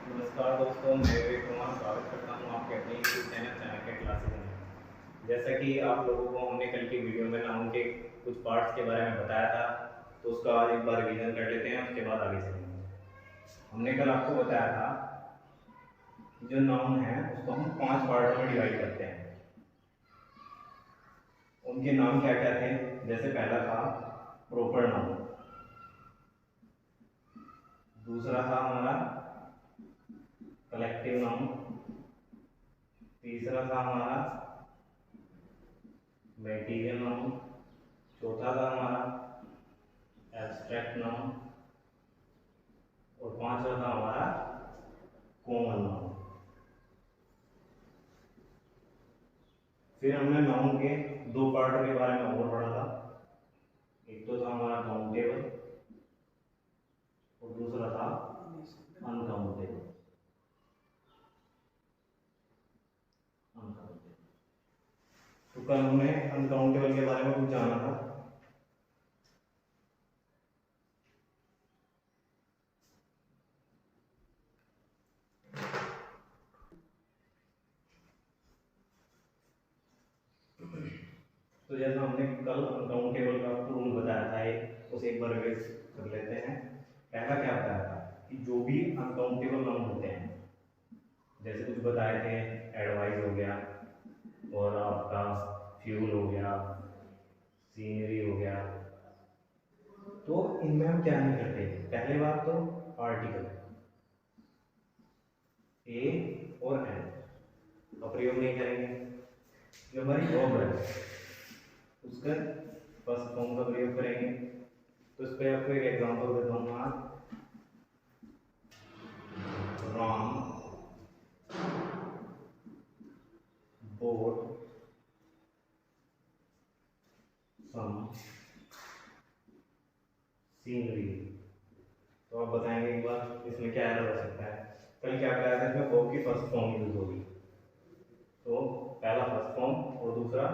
नमस्कार दोस्तों, मैं विवेक कुमार स्वागत करता हूं आपके अपने यूट्यूब चैनल चाणक्य क्लासेस में। जैसा कि आप लोगों को हमने कल की वीडियो में नाउन के कुछ पार्ट्स के बारे में बताया था, तो उसका आज एक बार रिवीजन कर लेते हैं, उसके बाद आगे चलेंगे। हमने कल आपको बताया था कि जो नाउन है उसको हम 5 पार्टों में डिवाइड करते हैं। उनके नाम क्या क्या थे? जैसे पहला था प्रॉपर नाउन, दूसरा था हमारा कलेक्टिव नाउन, तीसरा था हमारा मटेरियल नाउन, चौथा था हमारा एब्स्ट्रैक्ट नाउन और पांचवा था हमारा कॉमन नाउन। फिर हमने नाउन के दो पार्ट के बारे में और पढ़ा था। एक तो था हमारा काउंटेबल और दूसरा था अनकाउंटेबल। तो कल हमने अनकाउंटेबल के बारे में कुछ जाना था। तो जैसा हमने कल अनकाउंटेबल का रूल बताया था, उसे एक बार रिवाइज कर लेते हैं। पहला क्या बताया था कि जो भी अनकाउंटेबल नाउन होते हैं, जैसे कुछ बताए थे, एडवाइस हो गया और आपका फ्यूल हो गया, सीनरी हो गया, तो इनमें हम क्या नहीं करते। पहली बात तो आर्टिकल ए और एन का प्रयोग नहीं करेंगे। जो हमारी वर्ब है उसका फर्स्ट फॉर्म का प्रयोग करेंगे। तो इस पर आपको एक एग्जांपल देता हूँ। राम बोट सम सीनरी। तो आप बताएंगे एक बार इसमें क्या एरर हो सकता है। कल क्या कराया था, इसमें वर्ब की फर्स्ट फॉर्म यूज होगी। तो पहला फर्स्ट फॉर्म और दूसरा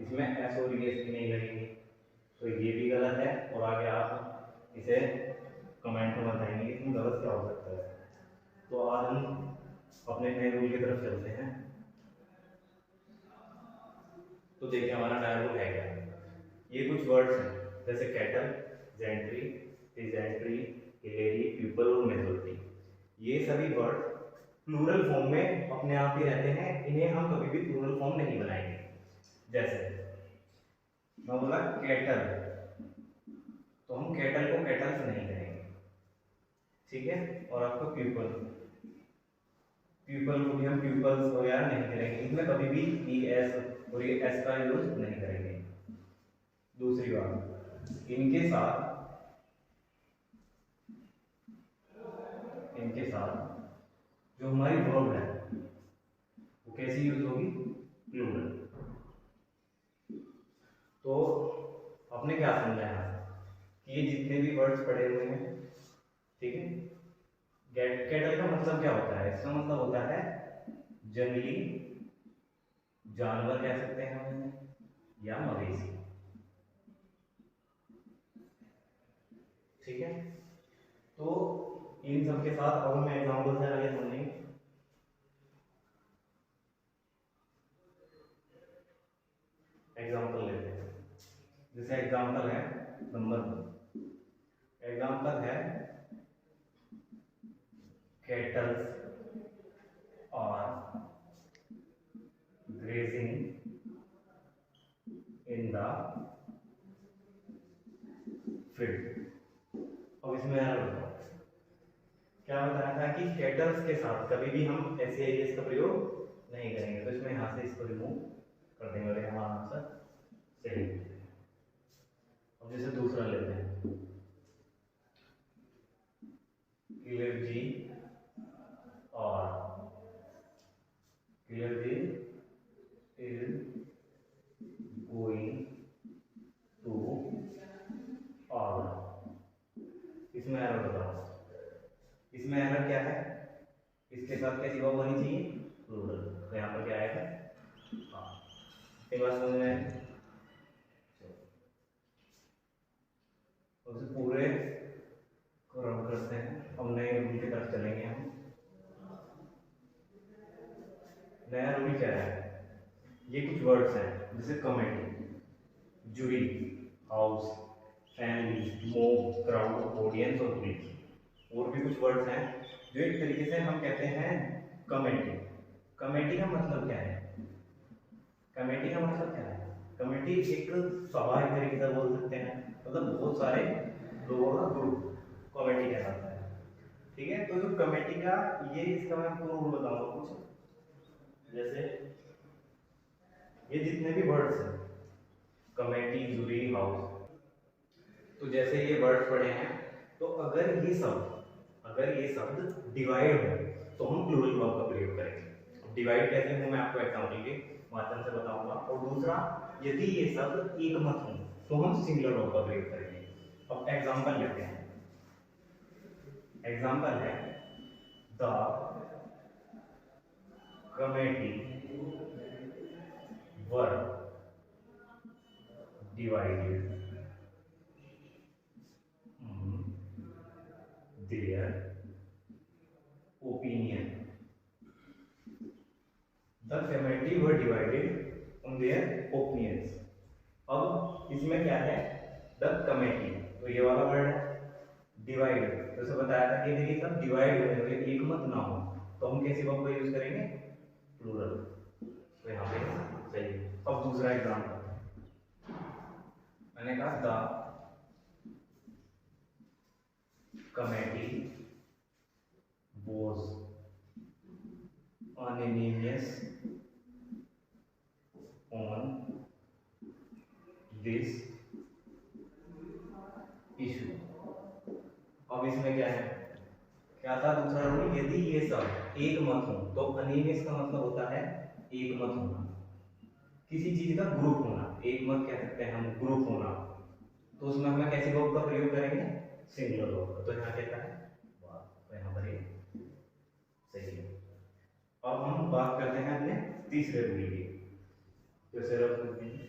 इसमें एस और एस की नहीं लगेंगी, तो ये भी गलत है। और आगे आप इसे कमेंट में बताएंगे कि इसमें गलत क्या हो सकता है। तो आज हम अपने नए रूल की तरफ चलते हैं। तो देखिए हमारा नया रूल है क्या। ये कुछ वर्ड्स हैं जैसे cattle, gentry, dysentery, Hillary, people और मेजोरिटी। ये सभी वर्ड प्लूरल फॉर्म में अपने आप ही रहते हैं, इन्हें हम कभी भी प्लूरल फॉर्म नहीं बनाएंगे। जैसे मैं बोला कैटल, तो हम कैटल को कैटल्स नहीं कहेंगे, ठीक है। और आपका पीपल, पीपल को भी हम पीपल्स वगैरह नहीं करेंगे, इनमें कभी भी ई एस और ये एस का यूज नहीं करेंगे। दूसरी बात, इनके साथ जो हमारी वर्ब है वो कैसी यूज होगी, प्लूरल। तो आपने क्या समझा है कि ये जितने भी वर्ड्स पढ़े हुए हैं, ठीक है। कैटल का मतलब क्या होता है? इसका मतलब होता है जंगली जानवर कह सकते हैं हम, या मवेशी, ठीक है। तो इन सब के साथ अब हम एग्जांपल से आगे समझेंगे। एग्जांपल लेते हैं। जैसे एग्जांपल है नंबर 1, एग्जांपल है cattles are grazing in the field. अब इसमें क्या बताया था कि कैटल्स के साथ कभी भी हम ऐसे एरियस का प्रयोग नहीं करेंगे। तो इसमें यहां से इसको रिमूव कर देंगे और हमारा आंसर सही। अब जैसे दूसरा लेते हैं, एलर्जी और एलर्जी इज गोइंग टू और, इसमें एरर बताओ। इसमें एरर क्या है? इसके साथ कैसी वर्ब होनी चाहिए, प्लूरल। तो यहाँ पर क्या आएगा, हाँ। ये बात समझ में उसे पूरे को रब करते हैं। अब नए रूल की तरफ चलेंगे हम। नया रूल क्या है, ये कुछ वर्ड्स हैं जैसे committee, jury, house, family, mob, crowd, audience और पुलिस। और भी कुछ वर्ड्स हैं जो एक तरीके से हम कहते हैं कमेटी। कमेटी का मतलब क्या है, कमेटी का मतलब क्या है, कमेटी एक सभा एक तरीके से बोल सकते हैं, मतलब बहुत सारे लोगों का ग्रुप कमेटी कहलाता है। ठीक है, तो जो कमेटी का ये इसका मैं आपको रूल बताऊंगा कुछ, जैसे ये जितने भी वर्ड्स हैं कमेटी, जूरी, हाउस, तो जैसे ये वर्ड्स पढ़े हैं, तो अगर ये शब्द डिवाइड हो तो हम प्लूरल वर्ब का प्रयोग करेंगे। डिवाइड कैसे हो मैं आपको एग्जांपल के माध्यम से बताऊंगा। और दूसरा, यदि ये शब्द एक मत हो तो हम सिंगुलर वर्ब का प्रयोग करेंगे। अब एग्जांपल लेते हैं। एग्जांपल है the committee were divided their opinion. The committee were divided on their opinions. अब इसमें क्या है, द कमेटी, तो ये वाला वर्ड है डिवाइड, तो जैसे बताया था कि देखिए सब डिवाइड हुए एक मत ना हो तो हम कैसे वर्ब का यूज करेंगे, प्लूरल, तो यहाँ पे सही है। अब दूसरा एग्जांपल, मैंने कहा the committee was unanimous on this issue। अब इसमें क्या है, क्या था दूसरा रूल, यदि ये सब एक मत हो तो अनियमित का मतलब होता है एक मत होना, किसी चीज का ग्रुप होना, एक मत कह सकते हैं हम ग्रुप होना, तो उसमें हमें कैसे वर्ब का प्रयोग करेंगे, सिंगुलर वर्ब का। तो यहाँ कहता है वाह, तो यहाँ पर ये सही है। अब हम बात करते हैं अपने तीसरे रूल की, जैसे रफ करते हैं।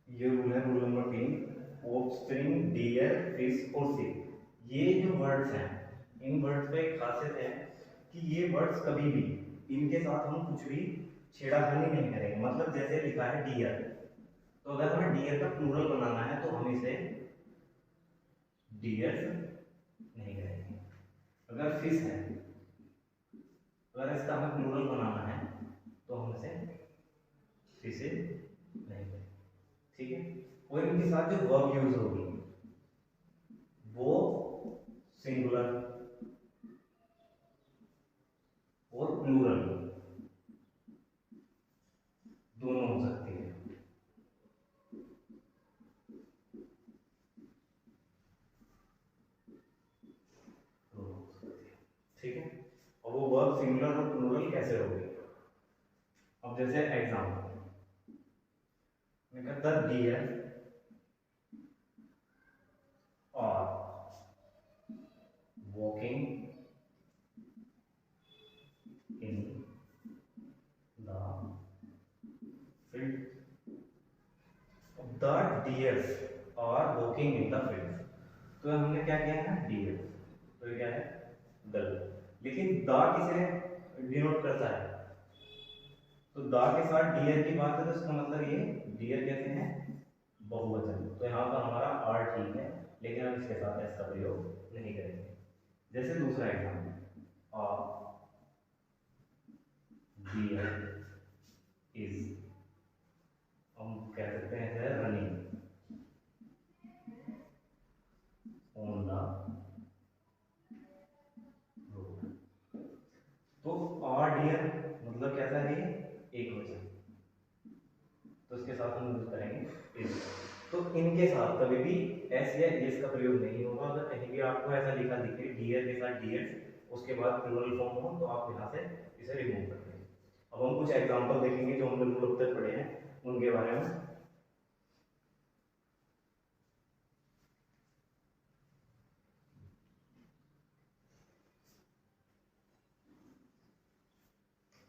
ये रूल है rule number 3, offspring, deer, fish और शिप। ये जो वर्ड्स हैं, इन वर्ड्स पे एक खासियत है कि ये वर्ड्स कभी भी इनके साथ हम कुछ भी छेड़ाखानी नहीं करेंगे। मतलब जैसे लिखा है डियर, तो अगर हमें डियर का प्लूरल बनाना है तो हम इसे डियर नहीं करेंगे। अगर फिश है, अगर इसका हमें प्लूरल बनाना है तो हम इसे फिशेज नहीं करेंगे। ठीक है, और इनके साथ जो वर्ब यूज होगी वो सिंगुलर और प्लूरल दोनों हो सकती है। ठीक है, और वो वर्ब सिंगुलर और प्लूरल कैसे होगी, अब जैसे एग्जांपल मैं कहता डियर और walking in the field, the deers are walking in the field, तो हमने क्या किया है ना डियर, तो ये क्या है द, लेकिन द किसे डिनोट करता है, तो द के साथ डियर की बात है तो इसका मतलब ये डियर कैसे हैं बहुवचन, तो यहाँ पर हमारा आर ठीक है, लेकिन हम इसके साथ एस का प्रयोग नहीं करेंगे। जैसे दूसरा एग्जाम्पल, आ डियर इज, हम कह सकते हैं रनिंग ऑन द रोड, तो आर डियर मतलब कैसा है ये एक वचन, तो इसके साथ हम यूज करेंगे इज। तो इनके साथ कभी भी एस या एस का प्रयोग नहीं होगा। अगर कहीं भी आपको ऐसा लिखा दिखे डियर के साथ डियर्स उसके बाद प्लूरल फॉर्म हो तो आप यहाँ से इसे रिमूव कर देंगे। अब हम कुछ एग्जांपल देखेंगे जो हमने रूल अब तक पढ़े हैं उनके बारे में।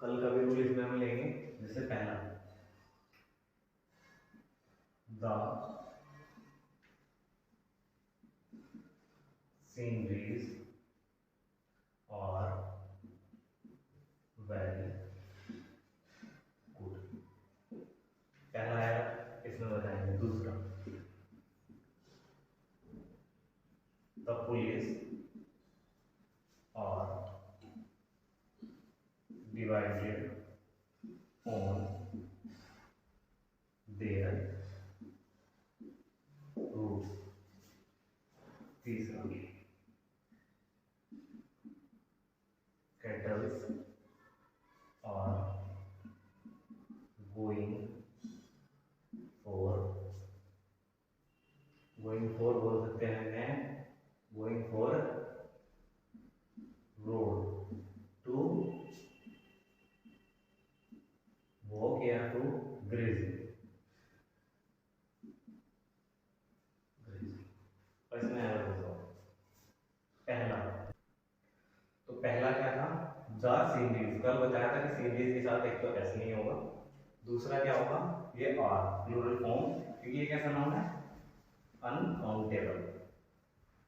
कल का भी रूल इसमें हम लेंगे। जैसे पहला, the sceneries are very good, पहला आया, इसमें बताएंगे। दूसरा, the police are divided on their routes। तीसरा, kettles are going for बोल सकते हैं मैं, going for road to walk या to graze। और इसमें अलग होगा। पहला, तो पहला क्या था, द सीनरीज। कल बताया था कि सीनरीज के साथ एक तो एस नहीं होगा। दूसरा क्या होगा, ये आर प्लूरल फॉर्म, क्योंकि ये कैसा नाउन है, अनकाउंटेबल।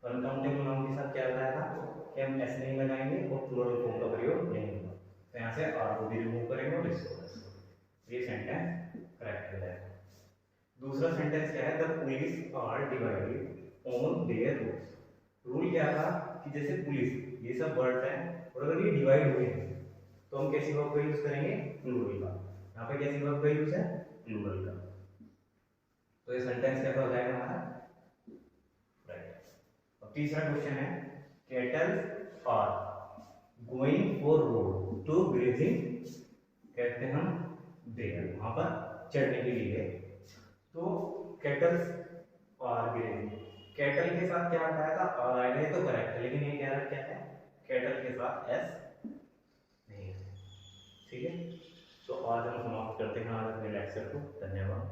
तो अनकाउंटेबल नाउन के साथ क्या बताया था कि हम एस नहीं लगाएंगे और प्लूरल फॉर्म का प्रयोग नहीं होगा। तो यहाँ से आर को भी रिमूव करेंगे और इसको, ये सेंटेंस करेक्ट हो जाएगा। दूसरा सेंटेंस क्या है, the police are divided on their rules. Rule क्या था कि जैसे पुलिस, ये सब वर्ड्स हैं और अगर ये डिवाइड हुए हैं तो हम कैसी वर्ब का यूज करेंगे, प्लूरल का। यहाँ पे कैसी वर्ब का यूज है, प्लूरल का। तो ये सेंटेंस कैसा हो जाएगा हमारा, राइट। अब तीसरा क्वेश्चन है, cattles are going for road to grazing, कहते हैं हम देयर, वहां पर चढ़ने के लिए। तो कैटल्स आर ग्रेजिंग, कैटल के साथ क्या बताया था, आर आएगा, ये तो करेक्ट है, लेकिन ये कह रहा क्या है, कैटल के साथ एस नहीं है। ठीक है, तो आज हम समाप्त करते हैं आज अपने लेक्चर को। धन्यवाद।